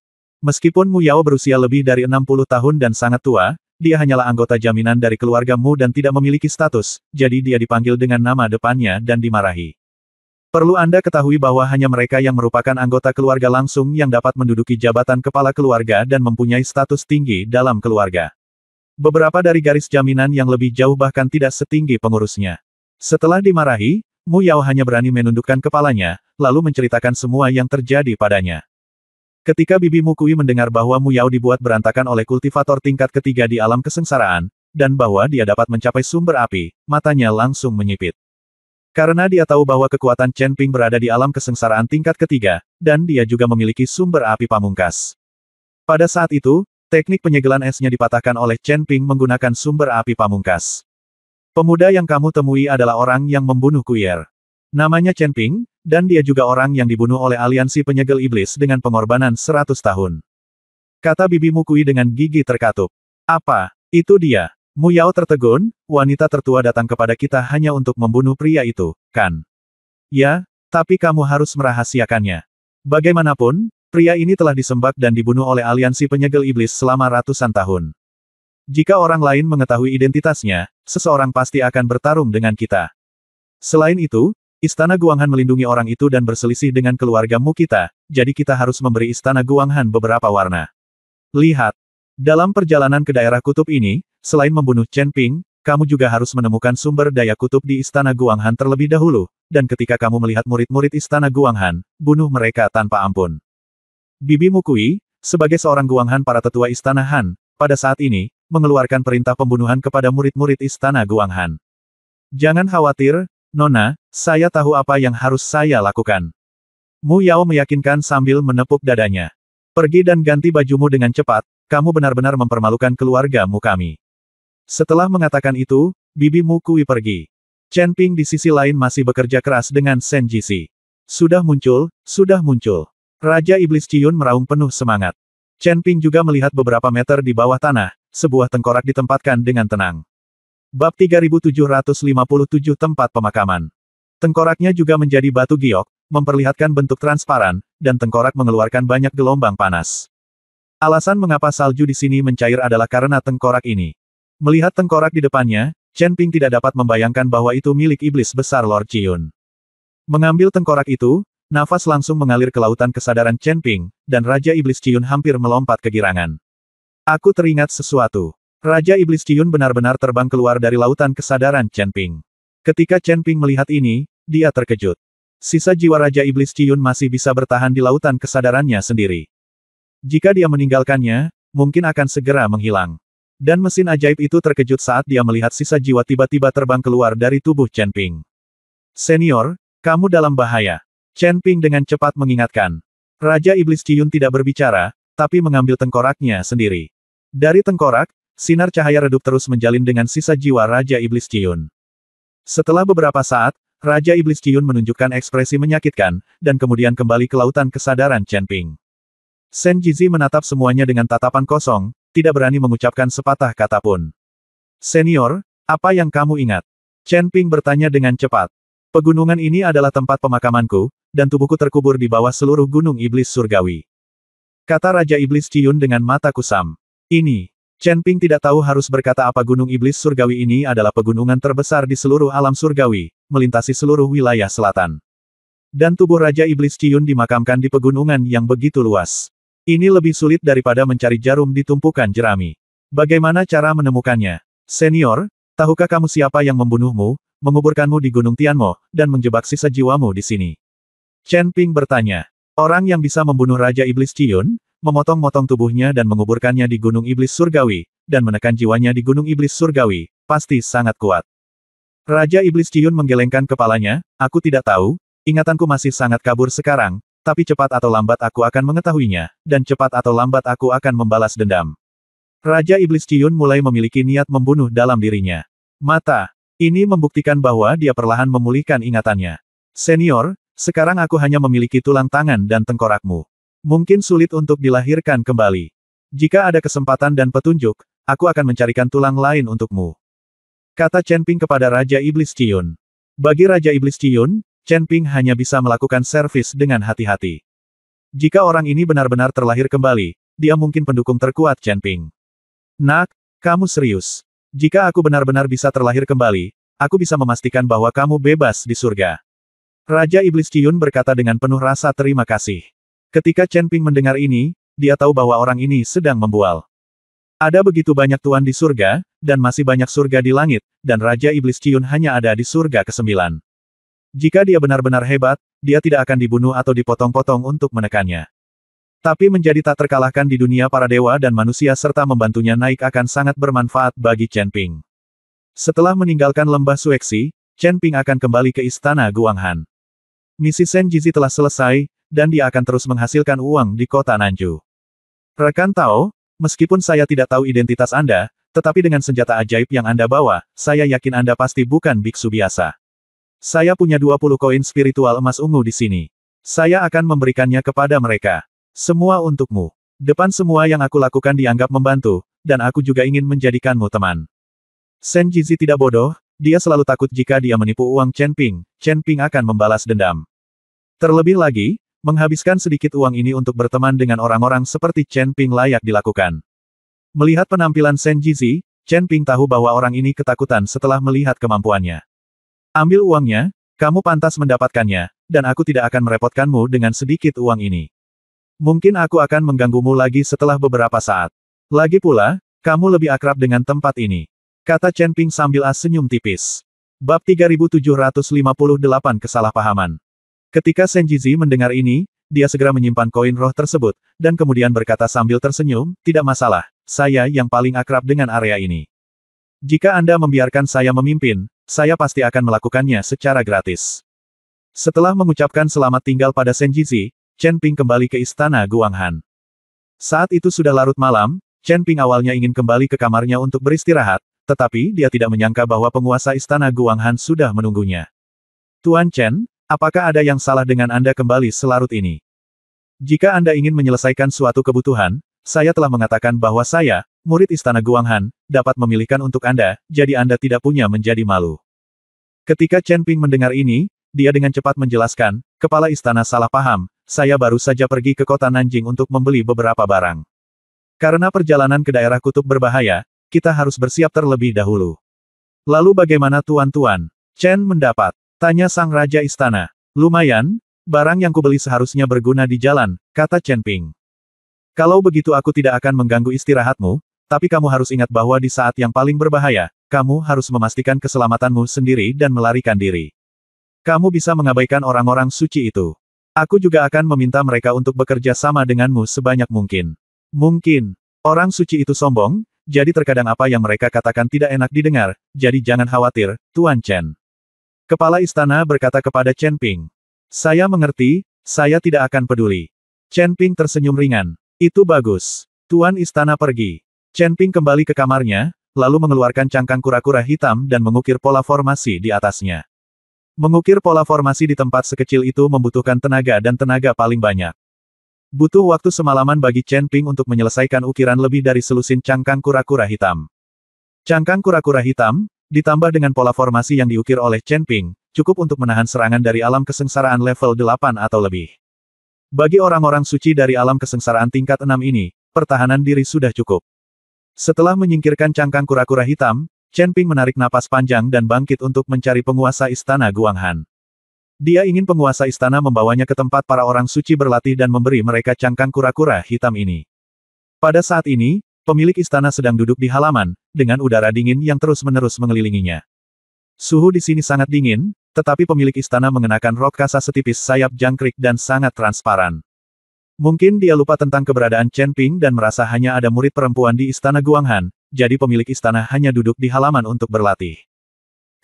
Meskipun Mu Yao berusia lebih dari 60 tahun dan sangat tua, dia hanyalah anggota jaminan dari keluarga Mu dan tidak memiliki status, jadi dia dipanggil dengan nama depannya dan dimarahi. Perlu Anda ketahui bahwa hanya mereka yang merupakan anggota keluarga langsung yang dapat menduduki jabatan kepala keluarga dan mempunyai status tinggi dalam keluarga. Beberapa dari garis jaminan yang lebih jauh bahkan tidak setinggi pengurusnya. Setelah dimarahi, Mu Yao hanya berani menundukkan kepalanya, lalu menceritakan semua yang terjadi padanya. Ketika Bibi Mukui mendengar bahwa Mu Yao dibuat berantakan oleh kultivator tingkat ketiga di alam kesengsaraan, dan bahwa dia dapat mencapai sumber api, matanya langsung menyipit. Karena dia tahu bahwa kekuatan Chen Ping berada di alam kesengsaraan tingkat ketiga, dan dia juga memiliki sumber api pamungkas. Pada saat itu, teknik penyegelan esnya dipatahkan oleh Chen Ping menggunakan sumber api pamungkas. Pemuda yang kamu temui adalah orang yang membunuh Kuier. Namanya Chen Ping, dan dia juga orang yang dibunuh oleh aliansi penyegel iblis dengan pengorbanan 100 tahun. Kata Bibi Mukui dengan gigi terkatup. Apa? Itu dia. Mu Yao tertegun, wanita tertua datang kepada kita hanya untuk membunuh pria itu, kan? Ya, tapi kamu harus merahasiakannya. Bagaimanapun, pria ini telah disembah dan dibunuh oleh aliansi penyegel iblis selama ratusan tahun. Jika orang lain mengetahui identitasnya, seseorang pasti akan bertarung dengan kita. Selain itu, Istana Guanghan melindungi orang itu dan berselisih dengan keluarga Mu kita, jadi kita harus memberi Istana Guanghan beberapa warna. Lihat. Dalam perjalanan ke daerah kutub ini, selain membunuh Chen Ping, kamu juga harus menemukan sumber daya kutub di Istana Guanghan terlebih dahulu, dan ketika kamu melihat murid-murid Istana Guanghan, bunuh mereka tanpa ampun. Bibi Mukui, sebagai seorang Guanghan para tetua Istana Han, pada saat ini, mengeluarkan perintah pembunuhan kepada murid-murid Istana Guanghan. Jangan khawatir, Nona, saya tahu apa yang harus saya lakukan. Mu Yao meyakinkan sambil menepuk dadanya. Pergi dan ganti bajumu dengan cepat, kamu benar-benar mempermalukan keluargamu kami. Setelah mengatakan itu, Bibi Mukui pergi. Chen Ping di sisi lain masih bekerja keras dengan Shen Jizi. Sudah muncul, sudah muncul. Raja Iblis Ciyun meraung penuh semangat. Chen Ping juga melihat beberapa meter di bawah tanah, sebuah tengkorak ditempatkan dengan tenang. Bab 3757 Tempat Pemakaman. Tengkoraknya juga menjadi batu giok, memperlihatkan bentuk transparan, dan tengkorak mengeluarkan banyak gelombang panas. Alasan mengapa salju di sini mencair adalah karena tengkorak ini. Melihat tengkorak di depannya, Chen Ping tidak dapat membayangkan bahwa itu milik iblis besar Lord Qiun. Mengambil tengkorak itu, nafas langsung mengalir ke lautan kesadaran Chen Ping, dan Raja Iblis Qiun hampir melompat kegirangan. Aku teringat sesuatu. Raja Iblis Qiun benar-benar terbang keluar dari lautan kesadaran Chen Ping. Ketika Chen Ping melihat ini, dia terkejut. Sisa jiwa Raja Iblis Qiun masih bisa bertahan di lautan kesadarannya sendiri. Jika dia meninggalkannya, mungkin akan segera menghilang. Dan mesin ajaib itu terkejut saat dia melihat sisa jiwa tiba-tiba terbang keluar dari tubuh Chen Ping. Senior, kamu dalam bahaya. Chen Ping dengan cepat mengingatkan. Raja Iblis Qiun tidak berbicara, tapi mengambil tengkoraknya sendiri. Dari tengkorak, sinar cahaya redup terus menjalin dengan sisa jiwa Raja Iblis Qiun. Setelah beberapa saat, Raja Iblis Qiun menunjukkan ekspresi menyakitkan, dan kemudian kembali ke lautan kesadaran Chen Ping. Sen Jizi menatap semuanya dengan tatapan kosong, tidak berani mengucapkan sepatah kata pun. Senior, apa yang kamu ingat? Chen Ping bertanya dengan cepat. Pegunungan ini adalah tempat pemakamanku, dan tubuhku terkubur di bawah seluruh gunung iblis surgawi. Kata Raja Iblis Qiun dengan mata kusam. Ini. Chen Ping tidak tahu harus berkata apa. Gunung iblis surgawi ini adalah pegunungan terbesar di seluruh alam surgawi, melintasi seluruh wilayah selatan. Dan tubuh Raja Iblis Qiun dimakamkan di pegunungan yang begitu luas. Ini lebih sulit daripada mencari jarum di tumpukan jerami. Bagaimana cara menemukannya? Senior, tahukah kamu siapa yang membunuhmu, menguburkanmu di Gunung Tianmo, dan menjebak sisa jiwamu di sini? Chen Ping bertanya. Orang yang bisa membunuh Raja Iblis Qiun, memotong-motong tubuhnya dan menguburkannya di Gunung Iblis Surgawi, dan menekan jiwanya di Gunung Iblis Surgawi, pasti sangat kuat. Raja Iblis Qiun menggelengkan kepalanya, aku tidak tahu, ingatanku masih sangat kabur sekarang, tapi cepat atau lambat aku akan mengetahuinya, dan cepat atau lambat aku akan membalas dendam. Raja Iblis Qiun mulai memiliki niat membunuh dalam dirinya. Mata. Ini membuktikan bahwa dia perlahan memulihkan ingatannya. Senior, sekarang aku hanya memiliki tulang tangan dan tengkorakmu. Mungkin sulit untuk dilahirkan kembali. Jika ada kesempatan dan petunjuk, aku akan mencarikan tulang lain untukmu. Kata Chen Ping kepada Raja Iblis Qiun. Bagi Raja Iblis Qiun, Chen Ping hanya bisa melakukan servis dengan hati-hati. Jika orang ini benar-benar terlahir kembali, dia mungkin pendukung terkuat Chen Ping. Nak, kamu serius. Jika aku benar-benar bisa terlahir kembali, aku bisa memastikan bahwa kamu bebas di surga. Raja Iblis Qiun berkata dengan penuh rasa terima kasih. Ketika Chen Ping mendengar ini, dia tahu bahwa orang ini sedang membual. Ada begitu banyak tuan di surga, dan masih banyak surga di langit, dan Raja Iblis Qiun hanya ada di surga ke-9. Jika dia benar-benar hebat, dia tidak akan dibunuh atau dipotong-potong untuk menekannya. Tapi menjadi tak terkalahkan di dunia para dewa dan manusia serta membantunya naik akan sangat bermanfaat bagi Chen Ping. Setelah meninggalkan lembah Suexi, Chen Ping akan kembali ke istana Guanghan. Misi Sen Jizi telah selesai, dan dia akan terus menghasilkan uang di kota Nanju. Rekan Tao, meskipun saya tidak tahu identitas Anda, tetapi dengan senjata ajaib yang Anda bawa, saya yakin Anda pasti bukan biksu biasa. Saya punya 20 koin spiritual emas ungu di sini. Saya akan memberikannya kepada mereka. Semua untukmu. Depan semua yang aku lakukan dianggap membantu, dan aku juga ingin menjadikanmu teman. Sen Jizi tidak bodoh, dia selalu takut jika dia menipu uang Chen Ping akan membalas dendam. Terlebih lagi, menghabiskan sedikit uang ini untuk berteman dengan orang-orang seperti Chen Ping layak dilakukan. Melihat penampilan Sen Jizi, Chen Ping tahu bahwa orang ini ketakutan setelah melihat kemampuannya. Ambil uangnya, kamu pantas mendapatkannya, dan aku tidak akan merepotkanmu dengan sedikit uang ini. Mungkin aku akan mengganggumu lagi setelah beberapa saat. Lagi pula, kamu lebih akrab dengan tempat ini. Kata Chen Ping sambil senyum tipis. Bab 3758 Kesalahpahaman. Ketika Sen Jizi mendengar ini, dia segera menyimpan koin roh tersebut, dan kemudian berkata sambil tersenyum, tidak masalah, saya yang paling akrab dengan area ini. Jika Anda membiarkan saya memimpin, saya pasti akan melakukannya secara gratis. Setelah mengucapkan selamat tinggal pada Sen Jizi, Chen Ping kembali ke istana Guanghan. Saat itu sudah larut malam, Chen Ping awalnya ingin kembali ke kamarnya untuk beristirahat, tetapi dia tidak menyangka bahwa penguasa istana Guanghan sudah menunggunya. Tuan Chen, apakah ada yang salah dengan Anda kembali selarut ini? Jika Anda ingin menyelesaikan suatu kebutuhan, saya telah mengatakan bahwa saya, murid Istana Guanghan, dapat memilihkan untuk Anda, jadi Anda tidak punya menjadi malu. Ketika Chen Ping mendengar ini, dia dengan cepat menjelaskan, kepala istana salah paham, saya baru saja pergi ke kota Nanjing untuk membeli beberapa barang. Karena perjalanan ke daerah kutub berbahaya, kita harus bersiap terlebih dahulu. Lalu bagaimana tuan-tuan? Chen mendapat, tanya sang raja istana. Lumayan, barang yang kubeli seharusnya berguna di jalan, kata Chen Ping. Kalau begitu aku tidak akan mengganggu istirahatmu, tapi kamu harus ingat bahwa di saat yang paling berbahaya, kamu harus memastikan keselamatanmu sendiri dan melarikan diri. Kamu bisa mengabaikan orang-orang suci itu. Aku juga akan meminta mereka untuk bekerja sama denganmu sebanyak mungkin. Mungkin, orang suci itu sombong, jadi terkadang apa yang mereka katakan tidak enak didengar, jadi jangan khawatir, Tuan Chen. Kepala istana berkata kepada Chen Ping. Saya mengerti, saya tidak akan peduli. Chen Ping tersenyum ringan. Itu bagus. Tuan istana pergi. Chen Ping kembali ke kamarnya, lalu mengeluarkan cangkang kura-kura hitam dan mengukir pola formasi di atasnya. Mengukir pola formasi di tempat sekecil itu membutuhkan tenaga dan tenaga paling banyak. Butuh waktu semalaman bagi Chen Ping untuk menyelesaikan ukiran lebih dari selusin cangkang kura-kura hitam. Cangkang kura-kura hitam, ditambah dengan pola formasi yang diukir oleh Chen Ping, cukup untuk menahan serangan dari alam kesengsaraan level 8 atau lebih. Bagi orang-orang suci dari alam kesengsaraan tingkat 6 ini, pertahanan diri sudah cukup. Setelah menyingkirkan cangkang kura-kura hitam, Chen Ping menarik napas panjang dan bangkit untuk mencari penguasa istana Guanghan. Dia ingin penguasa istana membawanya ke tempat para orang suci berlatih dan memberi mereka cangkang kura-kura hitam ini. Pada saat ini, pemilik istana sedang duduk di halaman, dengan udara dingin yang terus-menerus mengelilinginya. Suhu di sini sangat dingin, tetapi pemilik istana mengenakan rok kasa setipis sayap jangkrik dan sangat transparan. Mungkin dia lupa tentang keberadaan Chen Ping dan merasa hanya ada murid perempuan di istana Guanghan, jadi pemilik istana hanya duduk di halaman untuk berlatih.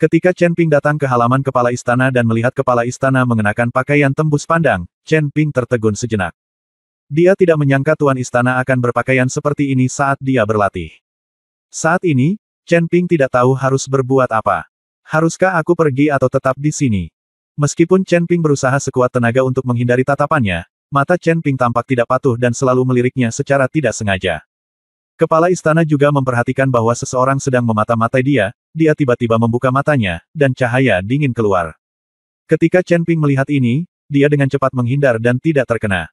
Ketika Chen Ping datang ke halaman kepala istana dan melihat kepala istana mengenakan pakaian tembus pandang, Chen Ping tertegun sejenak. Dia tidak menyangka tuan istana akan berpakaian seperti ini saat dia berlatih. Saat ini, Chen Ping tidak tahu harus berbuat apa. Haruskah aku pergi atau tetap di sini? Meskipun Chen Ping berusaha sekuat tenaga untuk menghindari tatapannya, mata Chen Ping tampak tidak patuh dan selalu meliriknya secara tidak sengaja. Kepala istana juga memperhatikan bahwa seseorang sedang memata-matai dia tiba-tiba membuka matanya, dan cahaya dingin keluar. Ketika Chen Ping melihat ini, dia dengan cepat menghindar dan tidak terkena.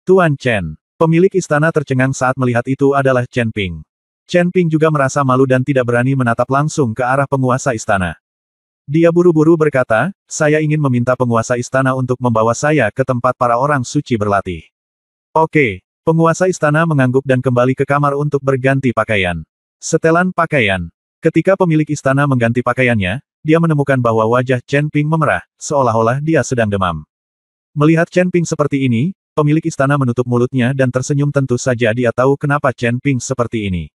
Tuan Chen. Pemilik istana tercengang saat melihat itu adalah Chen Ping. Chen Ping juga merasa malu dan tidak berani menatap langsung ke arah penguasa istana. Dia buru-buru berkata, saya ingin meminta penguasa istana untuk membawa saya ke tempat para orang suci berlatih. Oke, penguasa istana mengangguk dan kembali ke kamar untuk berganti pakaian. Setelan pakaian. Ketika pemilik istana mengganti pakaiannya, dia menemukan bahwa wajah Chen Ping memerah, seolah-olah dia sedang demam. Melihat Chen Ping seperti ini, pemilik istana menutup mulutnya dan tersenyum. Tentu saja dia tahu kenapa Chen Ping seperti ini.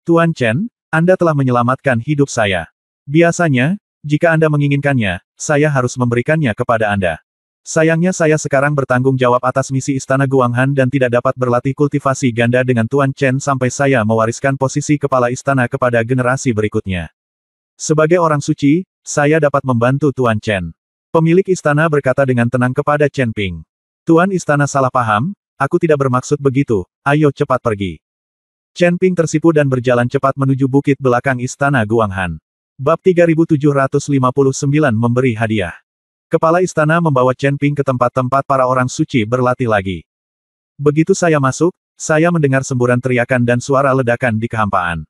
Tuan Chen, Anda telah menyelamatkan hidup saya. Biasanya, jika Anda menginginkannya, saya harus memberikannya kepada Anda. Sayangnya saya sekarang bertanggung jawab atas misi Istana Guanghan dan tidak dapat berlatih kultivasi ganda dengan Tuan Chen sampai saya mewariskan posisi kepala istana kepada generasi berikutnya. Sebagai orang suci, saya dapat membantu Tuan Chen. Pemilik istana berkata dengan tenang kepada Chen Ping. Tuan istana salah paham, aku tidak bermaksud begitu, ayo cepat pergi. Chen Ping tersipu dan berjalan cepat menuju bukit belakang Istana Guanghan. Bab 3759 memberi hadiah. Kepala istana membawa Chen Ping ke tempat-tempat para orang suci berlatih lagi. Begitu saya masuk, saya mendengar semburan teriakan dan suara ledakan di kehampaan.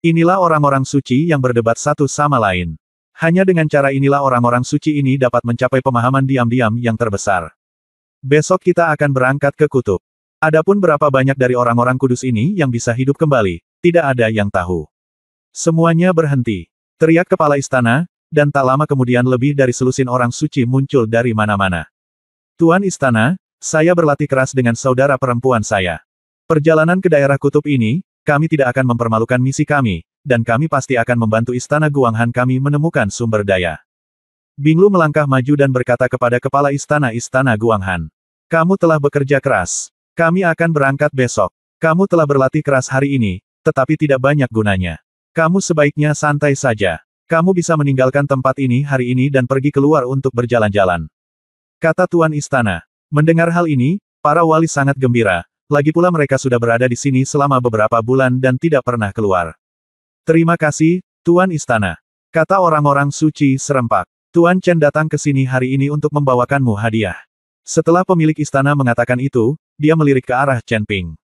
Inilah orang-orang suci yang berdebat satu sama lain. Hanya dengan cara inilah orang-orang suci ini dapat mencapai pemahaman diam-diam yang terbesar. Besok kita akan berangkat ke kutub. Adapun berapa banyak dari orang-orang kudus ini yang bisa hidup kembali, tidak ada yang tahu. Semuanya berhenti. Teriak kepala istana, dan tak lama kemudian lebih dari selusin orang suci muncul dari mana-mana. Tuan istana, saya berlatih keras dengan saudara perempuan saya. Perjalanan ke daerah kutub ini, kami tidak akan mempermalukan misi kami, dan kami pasti akan membantu Istana Guanghan kami menemukan sumber daya. Binglu melangkah maju dan berkata kepada kepala Istana Guanghan. Kamu telah bekerja keras. Kami akan berangkat besok. Kamu telah berlatih keras hari ini, tetapi tidak banyak gunanya. Kamu sebaiknya santai saja. Kamu bisa meninggalkan tempat ini hari ini dan pergi keluar untuk berjalan-jalan. Kata Tuan Istana. Mendengar hal ini, para wali sangat gembira, Lagi pula mereka sudah berada di sini selama beberapa bulan dan tidak pernah keluar. Terima kasih, Tuan Istana, kata orang-orang suci serempak. Tuan Chen datang ke sini hari ini untuk membawakanmu hadiah. Setelah pemilik istana mengatakan itu, dia melirik ke arah Chen Ping.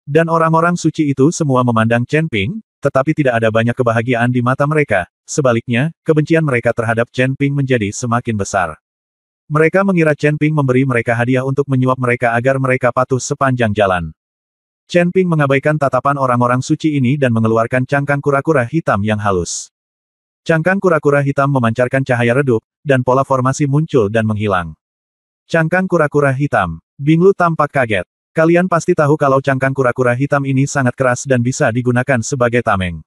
Dan orang-orang suci itu semua memandang Chen Ping, tetapi tidak ada banyak kebahagiaan di mata mereka. Sebaliknya, kebencian mereka terhadap Chen Ping menjadi semakin besar. Mereka mengira Chen Ping memberi mereka hadiah untuk menyuap mereka agar mereka patuh sepanjang jalan. Chen Ping mengabaikan tatapan orang-orang suci ini dan mengeluarkan cangkang kura-kura hitam yang halus. Cangkang kura-kura hitam memancarkan cahaya redup, dan pola formasi muncul dan menghilang. Cangkang kura-kura hitam. Bing Lu tampak kaget. Kalian pasti tahu kalau cangkang kura-kura hitam ini sangat keras dan bisa digunakan sebagai tameng.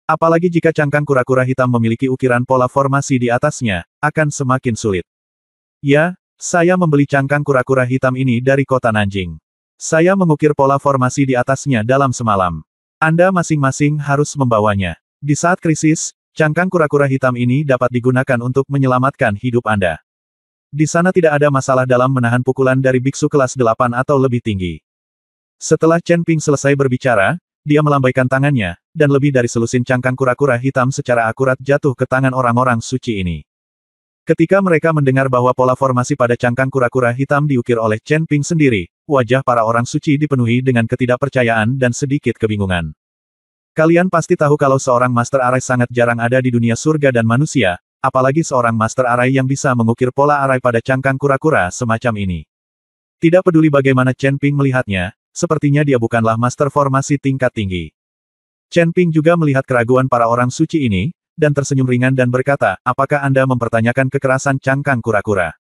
Apalagi jika cangkang kura-kura hitam memiliki ukiran pola formasi di atasnya, akan semakin sulit. Ya, saya membeli cangkang kura-kura hitam ini dari kota Nanjing. Saya mengukir pola formasi di atasnya dalam semalam. Anda masing-masing harus membawanya. Di saat krisis, cangkang kura-kura hitam ini dapat digunakan untuk menyelamatkan hidup Anda. Di sana tidak ada masalah dalam menahan pukulan dari biksu kelas 8 atau lebih tinggi. Setelah Chen Ping selesai berbicara, dia melambaikan tangannya, dan lebih dari selusin cangkang kura-kura hitam secara akurat jatuh ke tangan orang-orang suci ini. Ketika mereka mendengar bahwa pola formasi pada cangkang kura-kura hitam diukir oleh Chen Ping sendiri, wajah para orang suci dipenuhi dengan ketidakpercayaan dan sedikit kebingungan. Kalian pasti tahu kalau seorang Master Arai sangat jarang ada di dunia surga dan manusia, apalagi seorang Master Arai yang bisa mengukir pola arai pada cangkang kura-kura semacam ini. Tidak peduli bagaimana Chen Ping melihatnya, sepertinya dia bukanlah Master Formasi tingkat tinggi. Chen Ping juga melihat keraguan para orang suci ini, dan tersenyum ringan dan berkata, apakah Anda mempertanyakan kekerasan cangkang kura-kura?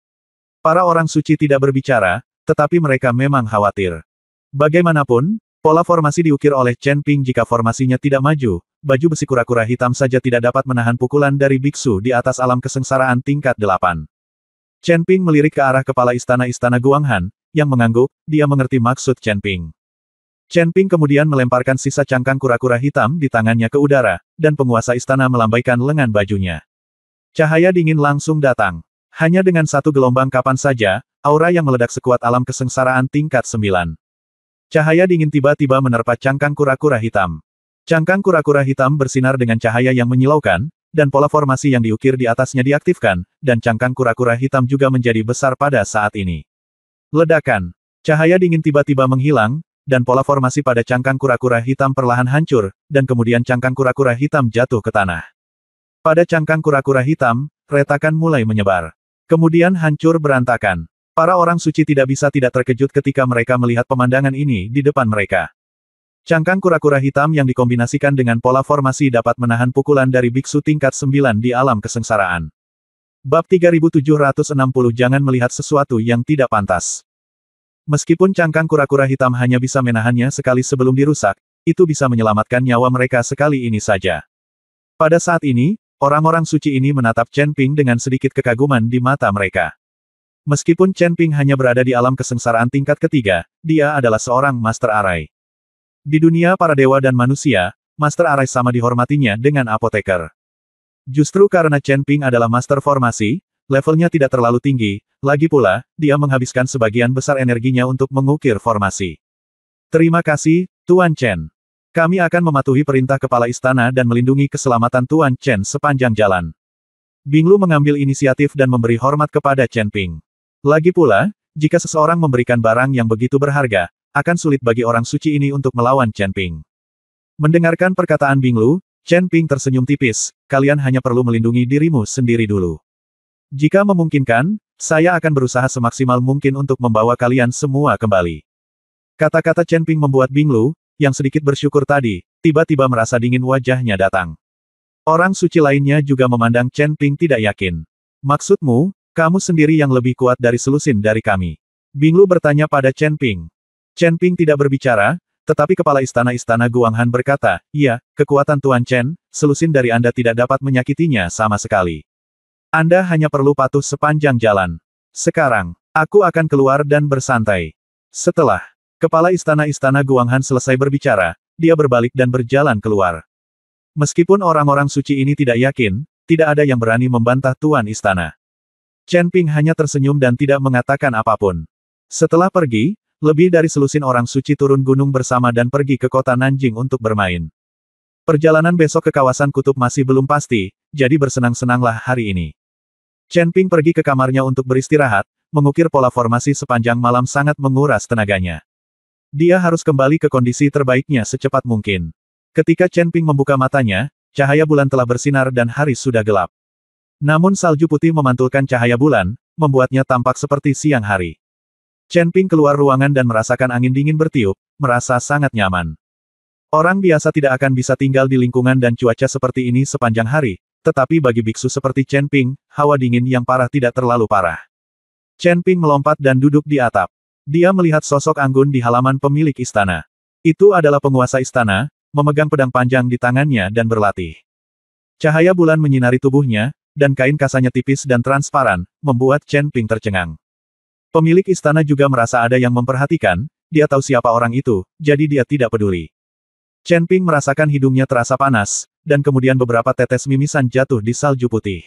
Para orang suci tidak berbicara, tetapi mereka memang khawatir. Bagaimanapun, pola formasi diukir oleh Chen Ping jika formasinya tidak maju, baju besi kura-kura hitam saja tidak dapat menahan pukulan dari biksu di atas alam kesengsaraan tingkat 8. Chen Ping melirik ke arah kepala istana-istana Guanghan, yang mengangguk, dia mengerti maksud Chen Ping. Chen Ping kemudian melemparkan sisa cangkang kura-kura hitam di tangannya ke udara, dan penguasa istana melambaikan lengan bajunya. Cahaya dingin langsung datang. Hanya dengan satu gelombang kapan saja, aura yang meledak sekuat alam kesengsaraan tingkat 9. Cahaya dingin tiba-tiba menerpa cangkang kura-kura hitam. Cangkang kura-kura hitam bersinar dengan cahaya yang menyilaukan, dan pola formasi yang diukir di atasnya diaktifkan, dan cangkang kura-kura hitam juga menjadi besar pada saat ini. Ledakan. Cahaya dingin tiba-tiba menghilang, dan pola formasi pada cangkang kura-kura hitam perlahan hancur, dan kemudian cangkang kura-kura hitam jatuh ke tanah. Pada cangkang kura-kura hitam, retakan mulai menyebar. Kemudian hancur berantakan. Para orang suci tidak bisa tidak terkejut ketika mereka melihat pemandangan ini di depan mereka. Cangkang kura-kura hitam yang dikombinasikan dengan pola formasi dapat menahan pukulan dari biksu tingkat 9 di alam kesengsaraan. Bab 3760 Jangan melihat sesuatu yang tidak pantas. Meskipun cangkang kura-kura hitam hanya bisa menahannya sekali sebelum dirusak, itu bisa menyelamatkan nyawa mereka sekali ini saja. Pada saat ini, orang-orang suci ini menatap Chen Ping dengan sedikit kekaguman di mata mereka. Meskipun Chen Ping hanya berada di alam kesengsaraan tingkat ketiga, dia adalah seorang Master Arai. Di dunia para dewa dan manusia, Master Arai sama dihormatinya dengan apoteker. Justru karena Chen Ping adalah Master Formasi, levelnya tidak terlalu tinggi, lagi pula, dia menghabiskan sebagian besar energinya untuk mengukir formasi. Terima kasih, Tuan Chen. Kami akan mematuhi perintah kepala istana dan melindungi keselamatan Tuan Chen sepanjang jalan. Bing Lu mengambil inisiatif dan memberi hormat kepada Chen Ping. Lagi pula, jika seseorang memberikan barang yang begitu berharga, akan sulit bagi orang suci ini untuk melawan Chen Ping. Mendengarkan perkataan Bing Lu, Chen Ping tersenyum tipis, kalian hanya perlu melindungi dirimu sendiri dulu. Jika memungkinkan, saya akan berusaha semaksimal mungkin untuk membawa kalian semua kembali. Kata-kata Chen Ping membuat Bing Lu, yang sedikit bersyukur tadi, tiba-tiba merasa dingin wajahnya datang. Orang suci lainnya juga memandang Chen Ping tidak yakin. Maksudmu, kamu sendiri yang lebih kuat dari selusin dari kami. Bing Lu bertanya pada Chen Ping. Chen Ping tidak berbicara, tetapi kepala istana-istana Guanghan berkata, iya, kekuatan Tuan Chen, selusin dari Anda tidak dapat menyakitinya sama sekali. Anda hanya perlu patuh sepanjang jalan. Sekarang, aku akan keluar dan bersantai. Setelah kepala istana-istana Guanghan selesai berbicara, dia berbalik dan berjalan keluar. Meskipun orang-orang suci ini tidak yakin, tidak ada yang berani membantah Tuan Istana. Chen Ping hanya tersenyum dan tidak mengatakan apapun. Setelah pergi, Lebih dari selusin orang suci turun gunung bersama dan pergi ke kota Nanjing untuk bermain. Perjalanan besok ke kawasan kutub masih belum pasti, jadi bersenang-senanglah hari ini. Chen Ping pergi ke kamarnya untuk beristirahat, mengukir pola formasi sepanjang malam sangat menguras tenaganya. Dia harus kembali ke kondisi terbaiknya secepat mungkin. Ketika Chen Ping membuka matanya, cahaya bulan telah bersinar dan hari sudah gelap. Namun salju putih memantulkan cahaya bulan, membuatnya tampak seperti siang hari. Chen Ping keluar ruangan dan merasakan angin dingin bertiup, merasa sangat nyaman. Orang biasa tidak akan bisa tinggal di lingkungan dan cuaca seperti ini sepanjang hari, tetapi bagi biksu seperti Chen Ping, hawa dingin yang parah tidak terlalu parah. Chen Ping melompat dan duduk di atap. Dia melihat sosok anggun di halaman pemilik istana. Itu adalah penguasa istana, memegang pedang panjang di tangannya dan berlatih. Cahaya bulan menyinari tubuhnya, dan kain kasanya tipis dan transparan, membuat Chen Ping tercengang. Pemilik istana juga merasa ada yang memperhatikan, dia tahu siapa orang itu, jadi dia tidak peduli. Chen Ping merasakan hidungnya terasa panas, dan kemudian beberapa tetes mimisan jatuh di salju putih.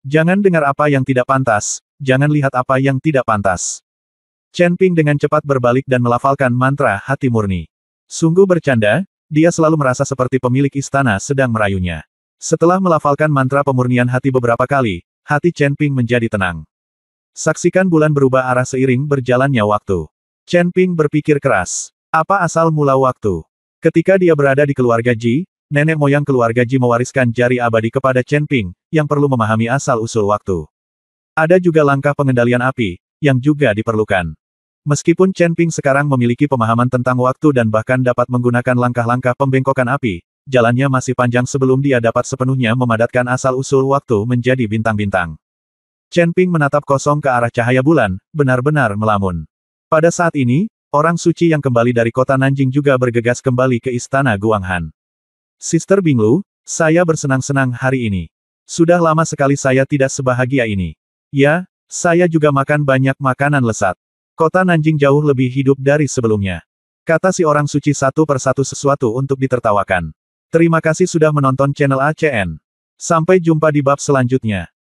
Jangan dengar apa yang tidak pantas, jangan lihat apa yang tidak pantas. Chen Ping dengan cepat berbalik dan melafalkan mantra hati murni. Sungguh bercanda, dia selalu merasa seperti pemilik istana sedang merayunya. Setelah melafalkan mantra pemurnian hati beberapa kali, hati Chen Ping menjadi tenang. Saksikan bulan berubah arah seiring berjalannya waktu. Chen Ping berpikir keras. Apa asal mula waktu? Ketika dia berada di keluarga Ji, nenek moyang keluarga Ji mewariskan jari abadi kepada Chen Ping, yang perlu memahami asal-usul waktu. Ada juga langkah pengendalian api, yang juga diperlukan. Meskipun Chen Ping sekarang memiliki pemahaman tentang waktu dan bahkan dapat menggunakan langkah-langkah pembengkokan api, jalannya masih panjang sebelum dia dapat sepenuhnya memadatkan asal-usul waktu menjadi bintang-bintang. Chen Ping menatap kosong ke arah cahaya bulan, benar-benar melamun. Pada saat ini, orang suci yang kembali dari kota Nanjing juga bergegas kembali ke istana Guanghan. Sister Binglu, saya bersenang-senang hari ini. Sudah lama sekali saya tidak sebahagia ini. Ya, saya juga makan banyak makanan lesat. Kota Nanjing jauh lebih hidup dari sebelumnya. Kata si orang suci satu persatu sesuatu untuk ditertawakan. Terima kasih sudah menonton channel ACN. Sampai jumpa di bab selanjutnya.